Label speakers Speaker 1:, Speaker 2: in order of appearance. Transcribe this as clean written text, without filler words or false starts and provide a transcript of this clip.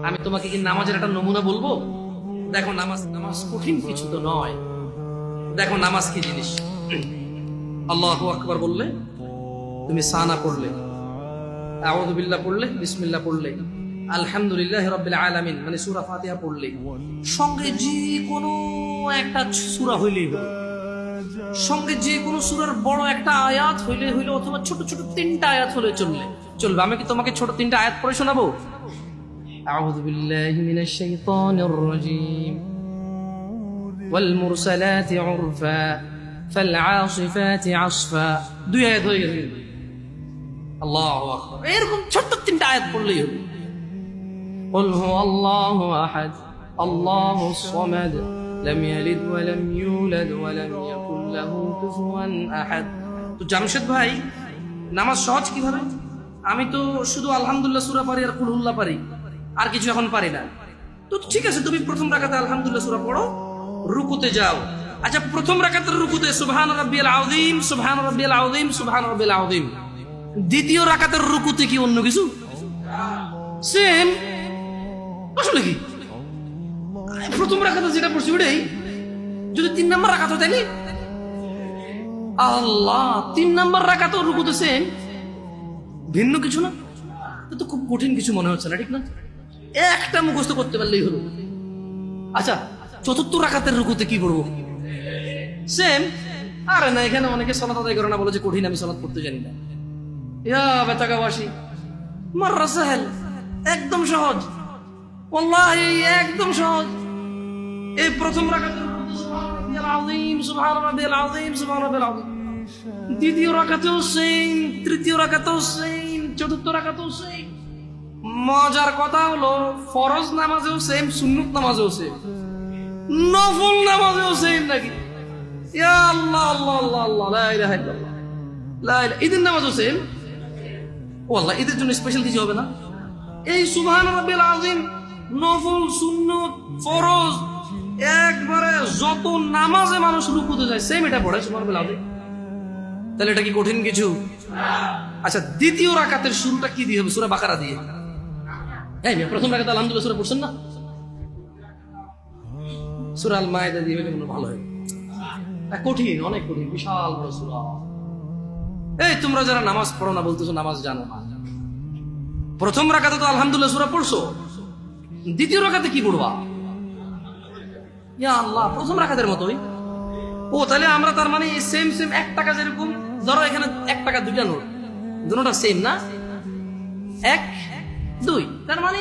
Speaker 1: আমি তোমাকে কি নামাজের একটা নমুনা বলবো? দেখো নামাজ নামাজ কঠিন কিছু তো নয়। দেখো নামাজ কি জিনিস। আল্লাহু আকবার বললে, তুমি সানা পড়লে, আউযু বিল্লাহ পড়লে, বিসমিল্লাহ পড়লে, আলহামদুলিল্লাহি রাব্বিল আলামিন মানে সূরা ফাতিহা পড়লে, সঙ্গে যে কোনো একটা সূরা হইলেই হলো, সঙ্গে যে কোনো সূরার বড় একটা আয়াত হইলে হইলো, অথবা ছোট ছোট তিনটা আয়াত হলে চলবে। আমি কি তোমাকে ছোট তিনটা আয়াত পড়ে শোনাবো? আউযু বিল্লাহি মিনাশ শাইতানির রাজীম ওয়াল মুরসালাতি উরফা ফাল আসিফাতি আসফা। দুই আয়াত হয়ে গেছে। আল্লাহু আকবার। এরকম ছোট তিনটা আয়াত পড়লেই হবে। কুল হুয়াল্লাহু আহাদ আল্লাহুস সামাদ লাম ইয়ালিদ ওয়া লাম ইউলাদ ওয়া লাম ইয়াকুল লাহু কুফুয়ান আহাদ। তো জামশেদ ভাই, নামাজ সহজ কিভাবে? আমি তো শুধু আলহামদুলিল্লাহ সূরা পারি আর কুল হুল্লাহ পারি, আর কিছু এখন পারি না। তো ঠিক আছে, তুমি প্রথম রাকাতে আলহামদুলিল্লাহ সূরা পড়ো, রুকুতে যাও। আচ্ছা, প্রথম রাকাতের রুকুতে সুবহান রাব্বিয়াল আযীম, সুবহান রাব্বিয়াল আযীম, সুবহান রাব্বিয়াল আযীম। দ্বিতীয় রাকাতের রুকুতে কি অন্য কিছু? সেম। আসলে কি প্রথম রাকাতে যেটা পড়ছি ওটাই, যদি 3 নাম্বার রাকাত হয় তাইলে আল্লাহ 3 নাম্বার রাকাতেও রুকুতে সেম, ভিন্ন কিছু না। তো খুব কঠিন কিছু মনে হচ্ছে না, ঠিক না? একটা মুখস্থ করতে পারলেই হলো। আচ্ছা, চতুর্থ রাকাতের রুকুতে কি পড়বো? সেম। আরে না, এখানে অনেকে সালাত আদায় করে না, বলে যে কঠিন, আমি সালাত করতে জানি না। ইয়া বেতাকাবাসী, মাররা সাহেল, একদম সহজ, ওয়াল্লাহি একদম সহজ। এই প্রথম রাকাতের আযীম, সুবহান রাব্বিয়াল আযীম, সুবহান রাব্বিয়াল আযীম। দ্বিতীয় রাকাতেও সেম, তৃতীয় রাকাতেও সেম, চতুর্থ রাকাতেও সেম। মজার কথা হলো, ফরজ নামাজেও সেম, সুন্নত নামাজেও সেম, নফল নামাজেও সেম নাকি? ইয়া আল্লাহ আল্লাহ আল্লাহ আল্লাহ, লা ইলাহা ইল্লাল্লাহ, লা ইলাহা। ঈদের নামাজও সেম। ওয়াল্লাহ, ঈদের জন্য স্পেশাল কিছু হবে না? এই সুবহান রাব্বিল আযীম, নফল, সুন্নত, ফরজ, একবারে যত নামাজে মানুষ রুকুতে যায় সেম এটা পড়ে সুবহান রাব্বিল আযীম। তাহলে এটা কি কঠিন কিছু? আচ্ছা, দ্বিতীয় রাকাতের শুরুটা কি দিয়ে হবে? সূরা বাকারা দিয়ে। এই প্রথম রাকাতে আলহামদুলিল্লাহ সূরা পড়ছেন না? সূরা আল মায়েদা দিয়ে হলে ভালো হয়। কঠিন, অনেক কঠিন, বিশাল বড় সূরা। এই তোমরা যারা নামাজ পড়ো না বলতেছো নামাজ জানো না, প্রথম রাকাতে তো আলহামদুলিল্লাহ সূরা পড়ছো, দ্বিতীয় রাকাতে কি পড়বা? ইয়া আল্লাহ, প্রথম রাকাতের মতোই। ও তাহলে আমরা তার মানে সেম সেম 1 টাকা, যেরকম ধরো এখানে 1 টাকা দুইটা নোট, দুটোটা সেম না, 1 2, তার মানে